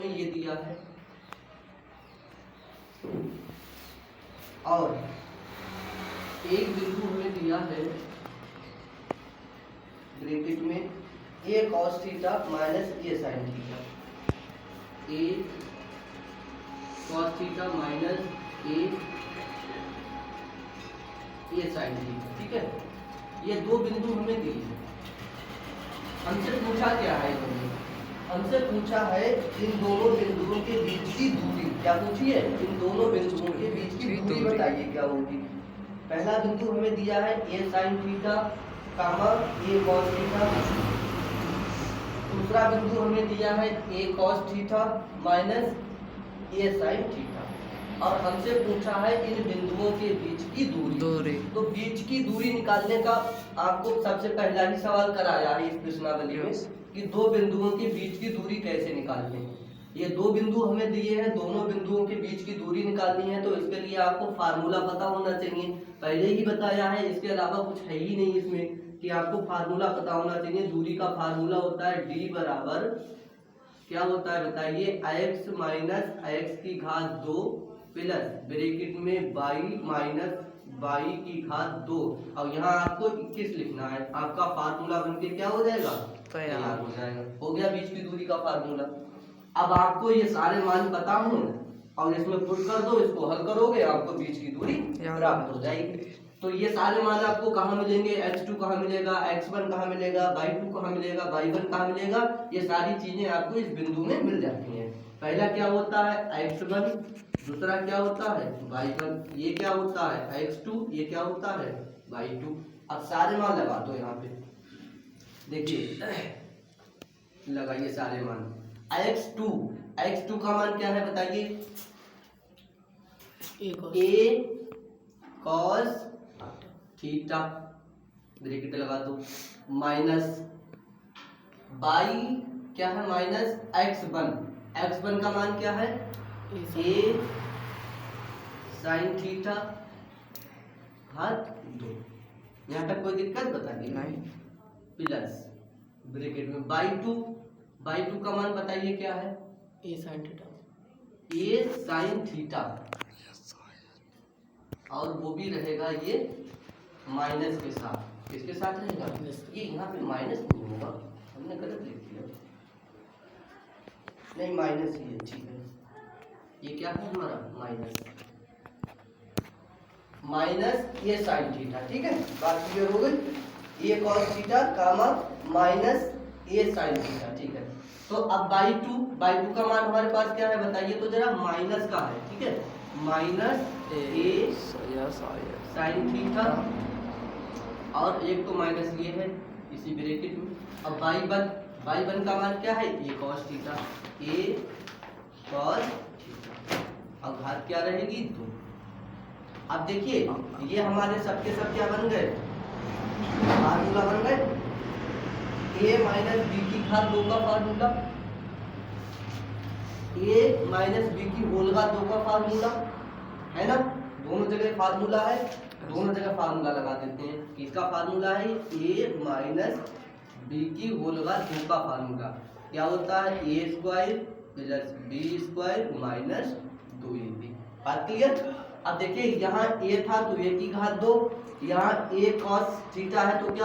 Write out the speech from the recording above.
हमें ये दिया है और एक बिंदु हमें दिया है ब्रैकेट में a cos theta minus a sin theta, a cos theta minus a sin theta. ठीक है, ये दो बिंदु हमें दिए हैं। हमसे पूछा क्या है, हमसे पूछा है इन दोनों बिंदुओं के बीच की दूरी। क्या पूछी है? इन दोनों बिंदुओं के बीच की दूरी बताइए क्या होगी। पहला बिंदु हमें दिया है a sin theta comma a cos theta, दूसरा बिंदु हमें दिया है a cos theta minus a sin theta, और हमसे पूछा है इन बिंदुओं के बीच की दूरी। तो बीच की दूरी निकालने का आपको सबसे पहला ही सवाल कराया है इस प्रश्नावली में कि दो बिंदुओं के बीच की दूरी कैसे निकालते हैं। ये दो बिंदु हमें दिए हैं, दोनों बिंदुओं के बीच की दूरी निकालनी है, तो इसके लिए आपको फार्मूला पता होना चाहिए। पहले ही बताया है, इसके अलावा कुछ है ही नहीं इसमें कि आपको फार्मूला पता होना चाहिए। दूरी का फार्मूला होता है d बराबर क्या होता है बताइए, x माइनस x की घात 2 प्लस ब्रैकेट में y माइनस y की घात 2, और यहाँ आपको 21 लिखना है। आपका फार्मूला बनके क्या हो जाएगा, तैयार हो जाएगा। हो गया बीच की दूरी का फार्मूला। अब आपको ये सारे मान पता हो और इसमें पुट कर दो, इसको हल करोगे आपको बीच की दूरी प्राप्त हो जाएगी। तो ये सारे मान आपको कहाँ मिलेंगे, x2 कहाँ मिलेगा, x1 कहाँ मिलेगा, y2 कहाँ मिलेगा, y1 कहाँ मिलेगा, ये सारी चीजें आपको इस बिंदु में मिल जाती हैं। पहला क्या होता है x1, दूसरा क्या होता है y1, ये क्या होता है x2, ये क्या होता है y2। अब सारे मान लगा दो यहाँ पे, देखिए लगाइए सारे मान। x2 का मान क्या है बताइए, a cos थीटा ब्रैकेट लगा दो माइनस y क्या है माइनस x1 का मान क्या है a sin थीटा घात 2। यहाँ तक कोई दिक्कत बताइए नहीं, प्लस ब्रैकेट में y2 का मान बताइए क्या है a sin थीटा, और वो भी रहेगा ये माइनस के साथ। किसके साथ रहेगा, ये यहाँ पे माइनस नहीं होगा, हमने गलत लिख दिया, नहीं माइनस ही है, ठीक है। ये क्या है हमारा माइनस ये साइन थीटा। ठीक है, बात क्लियर हो गई। ये cos थीटा कामा माइनस ये साइन थीटा। ठीक है, तो अब y2 का मान हमारे पास क्या है बताइए तो जरा, माइनस का है। ठीक है, माइनस ए साइन थीटा, और एक तो माइनस ये है इसी ब्रैकेट में। अब y1 का मान क्या है, ये cos theta, a cos theta, अब घात क्या रहेगी 2। अब देखिए ये हमारे सबके सब क्या बन गए, फार्मूला बन गए, a माइनस बी की घात 2 का फार्मूला, a माइनस बी की होल घात 2 का फार्मूला है ना। दोनों जगह फार्मूला है, दोनों जगह फार्मूला लगा देते हैं। किसका फार्मूला है, a माइनस बी की होल घात 2 का फार्मूला क्या होता है, a square plus B square minus 2ab। बात क्लियर। अब देखिए यहाँ a था तो a की घात 2, यहाँ a cos थीटा है तो क्या